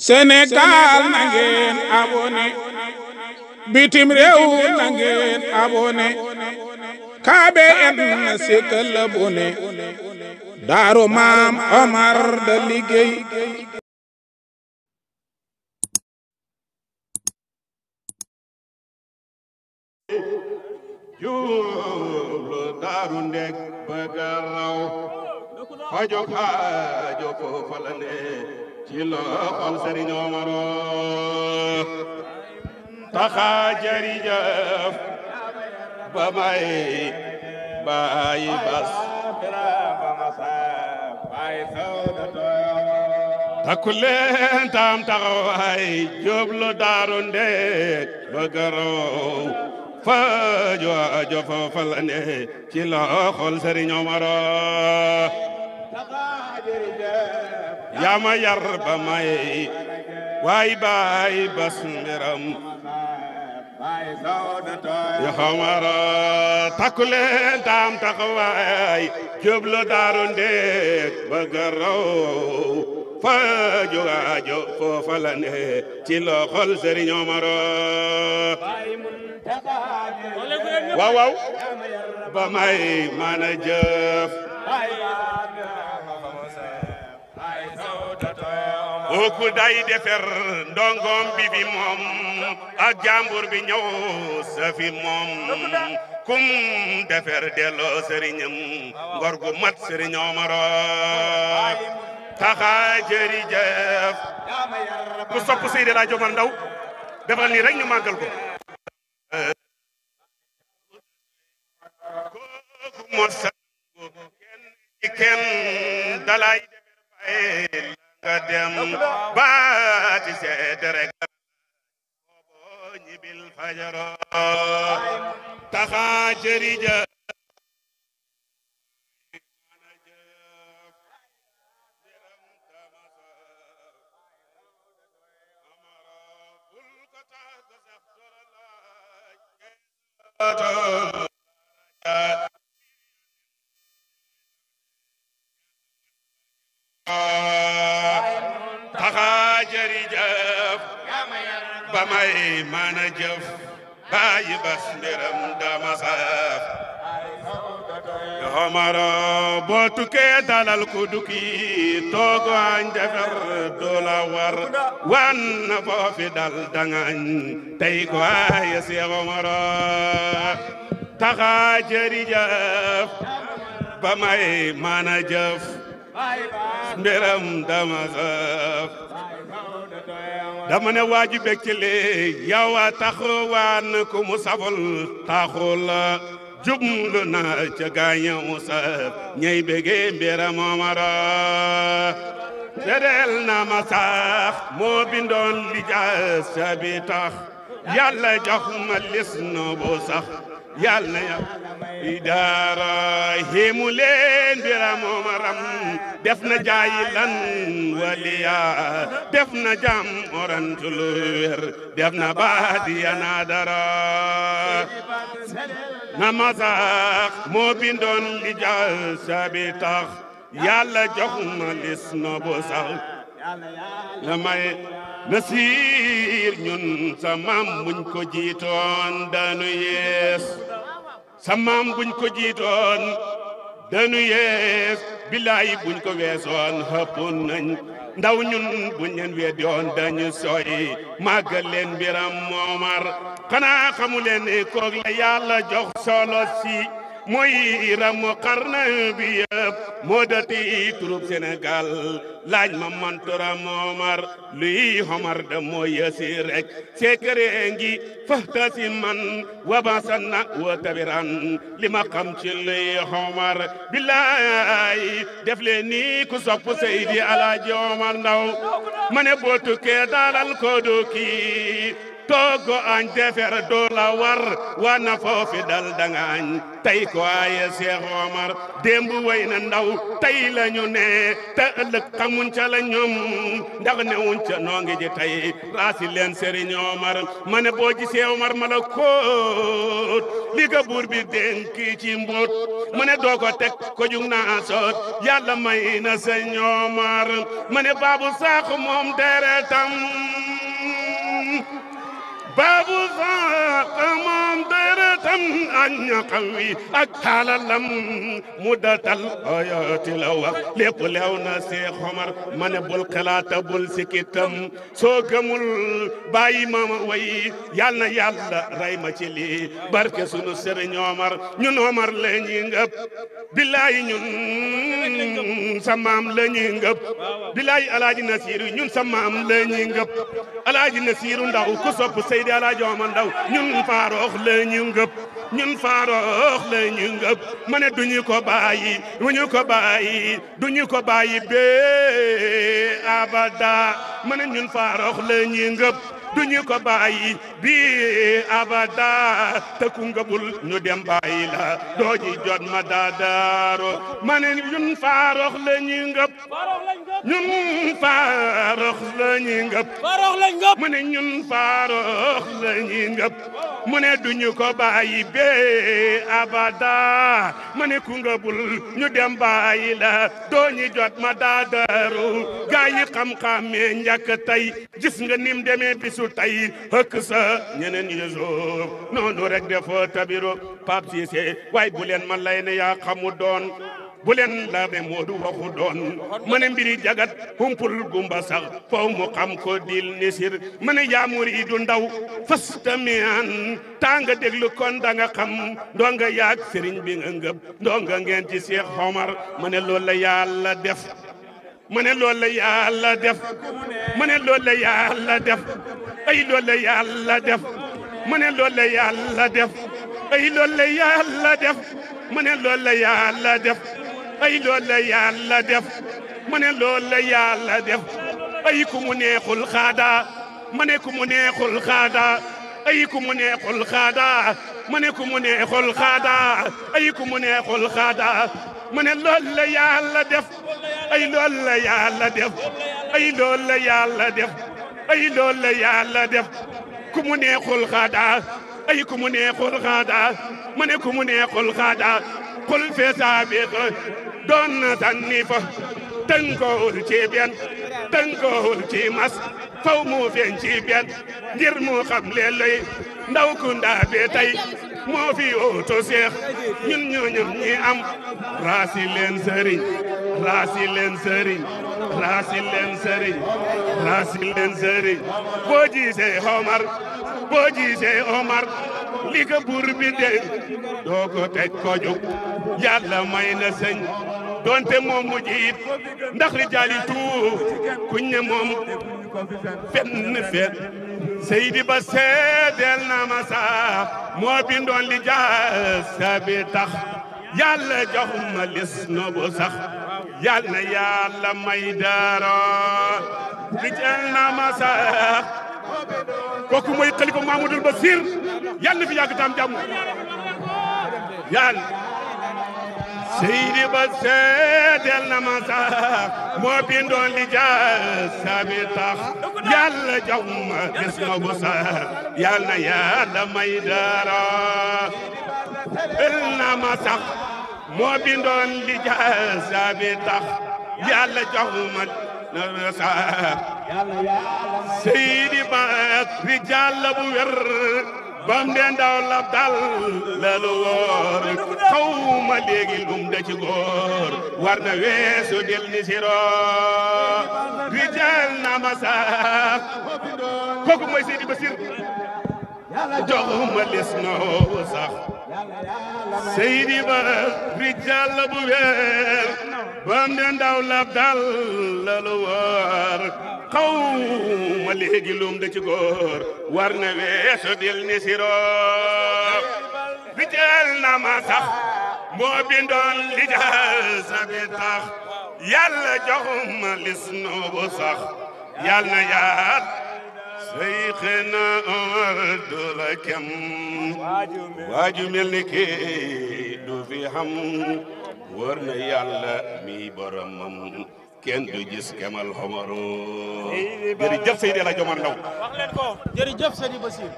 Sénégal na ngeen abonné bitim réew na ngeen abonné KBN na sikkal abonné Daaru Maam Omar da liggéey jublu daaru ndek bëgg raw fajo xaajo ko falane ci loxol Sëriñ Omaro taxa jërëjëf ba may bàyyi bas takku leen tam taxawaay jublu daaru ndek bëgg raw fajo ajo falane ci loxol Sëriñ Omaro yaa ma yar ba may waay baay bas mbiram ya Omaro takku leen tam taxawaay jublu daaru ndek bëgg raw fajo ajo falane ci loxol Sëriñ Omaro waaw waaw ba may mën a jëf oku day defer ndongom bi fi moom ak jàmbur bi ñëw sa fi moom kum defer delloo sëriñam ngor gu mat Sëriñ Omaro taxa jërëjëf ku sopp Seydi El Hadji Omar Ndaw defal nii rek ñu màggal ko kooku mosa kenn dalay defer bay nga dem baati seet rek boobo ñibil fajaro taxa jërëjëf taxa jërëjëf ba may mën a jëf bàyyi bas mbiram dama saf Omaro boo tukkee dalal ku dukki toogo añ defer doola war wan na foofi dal dangañ tey ko ay Seex Omaro taxa jërëjëf ba may mën a jëf mbiram dama saf dama ne waaju bég ci lee yow a taxawaan ku mu saful taxul jublu na ca gaaña mu saf ñey bége mbiram Omaro sedel na ma sax moo bindoon li jaas bi tax yàlla jox ma lis no bu sax yàlla ya idaara himu leen mbiram Omaram def na jaayi lan waliya def na jam orantul wer def na baadiya na dara na masax moo bindoon li jaasa bi tax yàlla jox ma lis no bu sax la may nasiir ñun sa maam buñ ko jiitoon daanu yees sa maam buñ ko jiitoon daanu yees billaay buñ ko weesoon xëppoon nañ ndaw ñun buñ leen weddoon dañu sooy màggal leen mbiram Omar xanaa xamu leen koog la yàlla jox solo si mooy ramu xarna bi yëpp moo dati turub Sénégal laaj ma mantoram Omar luy Omar da mooy yasi rek sekere ngi fahtasi man wabasanna wa tabiran li ma xam ci luy Omar billaay def leen ni ku sopp Seydi El Hadji Omar Ndaw ma ne boo tukkee dalal ko dooki toogo añ defer doo la war wana foofi dal dangaañ tey ko aye Cheikh Omar démb way na ndaw tey lañu ne te ëllëg xamuñ ca la ñoom ndax newuñ ca noo ngi ji tey raasi leen Serigne Omar ma ne boo gisee Omar ma la koot li ga buur bi dénk ci mbóot ma ne doo ko teg ko jug naa soot yàlla may na Sëñ Omar ma ne baabu saaxu moom deretam baabu saaxu moom deretam ak ñaqam wi ak xaalalam mu datal ayati la wax lépp leew na Cheikh Omar ma ne bul xalaata bul sikitam soo gëmul bàyyi ma way yal na yàlla ray ma ci lii barke sunu Sëriñ Omar ñun Omar la ñuy ngëp billaay ñun sa maam la ñuy ngëp billaay alaaji Nasiru ñun sa maam la ñuy ngëp alaaji Nasiru ndaw ku sopp Seydi Alaaji Omar Ndaw ñun Faaroox la ñuy ngëp ñun Faaroox la ñuy ngëp ma ne duñu ko bàyyi duñu ko bàyyi bee abada ma ne ñun Faaroox la ñuy ngëp duñu ko bàyyi bi abada te ku ngëbul ñu dem bàyyi la dooji jot ma daadaaro ma ne ñun Faaroox la ñuy ngëp ñun Faaroox la ñuy ngëp mu ne ñun Faaroox la ñuy ngëp mu ne duñu ko bàyyi bee abada ma ne ku ngëbul ñu dem bàyyi la dooñi jot ma daadaaro gaa yi xam-xamee njëkk tey gis nga nim demee bisu tey hëkk sa ñeneen yéesoo noonu rek defoo tabiro Pape Cissé waaye bu leen ma lay ne yaa xamu doon bu leen la ne Moodu waxu doon ma ne mbiri jagat humpul gumba sax faw mu xam ko dil nisir ma ne yaa muriidu ndaw fas tamian tanga déglu kon da nga xam ndonga yaag sëriñ bi nga ngëb ndonga ngeen ci Cheikh Omar ma ne loolu la yàlla def ma ne loolu la yàlla def ma ne loolu la yàlla def ay loolu la yàlla def ma ne loolu la yàlla def ay loolu la yàlla def ma ne loolu la yàlla def ay loolu la yàlla def ma ne loolu la yàlla def ay ku mu neexul xaada ma ne ku mu neexul xaada ay ku mu neexul xaada ma ne ku mu neexul xaada ay ku mu neexul xaada ma ne loolu la yàlla def ay loolu la yàlla def ay loolu la yàlla def ay loolu la yàlla def ku mu neexul xaada ay ku mu neexul xaada ma ne ku mu neexul xaada xul fee saabiq doon na tànni fa tënkoowul ci benn tënkoowul ci mas faw mu feeñ ci benn ngir mu xam leen lay ndaw ku ndaa bee tey moo fi ooto Seex ñun ñooñam ñi am raasi leen sëriñ raasi leen sëriñ raasi leen sëriñ raasi leen sëriñ boo gisee Omar boo gisee Omar li ko buur bi dégg doo ko teg ko jóg yàlla may na sëñ donte moom mu jiit ndax rijaali tuut kuñ ne moom fenn fet Seydi Ba seedeel na ma sax moo bindoon li jaasabi tax yàlla jox ma lis no bu sax yàlla yàlla may dara rijal na ma sax kooku mooy xalifa Mamadou Basir yàlla fi yàgg tam jàmm yàlla Seydi Ba seedeel na ma sax moo bindoon li jaasabi tax yàlla jox ma lis no bu sax yàlla yàlla may dara na ma sax moo bindoon li jaasabi tax yàlla jox ma na sax Seydi Ba rijaal la bu wér bam den daw lab dal lalu woor xaw ma léegi lum da ci góor war na weesu del ni siro rijaal na ma sax kooku mooy Seydi Basir joxuma lis noo sax Seydi Ba rijaal la bu wér bam den daw lab dal lalu woor xaw ma léegi lum da ci góor war na weesu dil ni siro rijaal na ma sax moo bindoon li jaasabi tax yàlla joxuma lis noo sax yàlla na yaat Seyxina du la kem waaju mel ni kii du fi xam wóor na yàlla mi boromam kenn du gis kemal xomaro jërëjëf Seydi El Hadji Omar Ndaw wax leen ko jërëjëf Seydi Bassir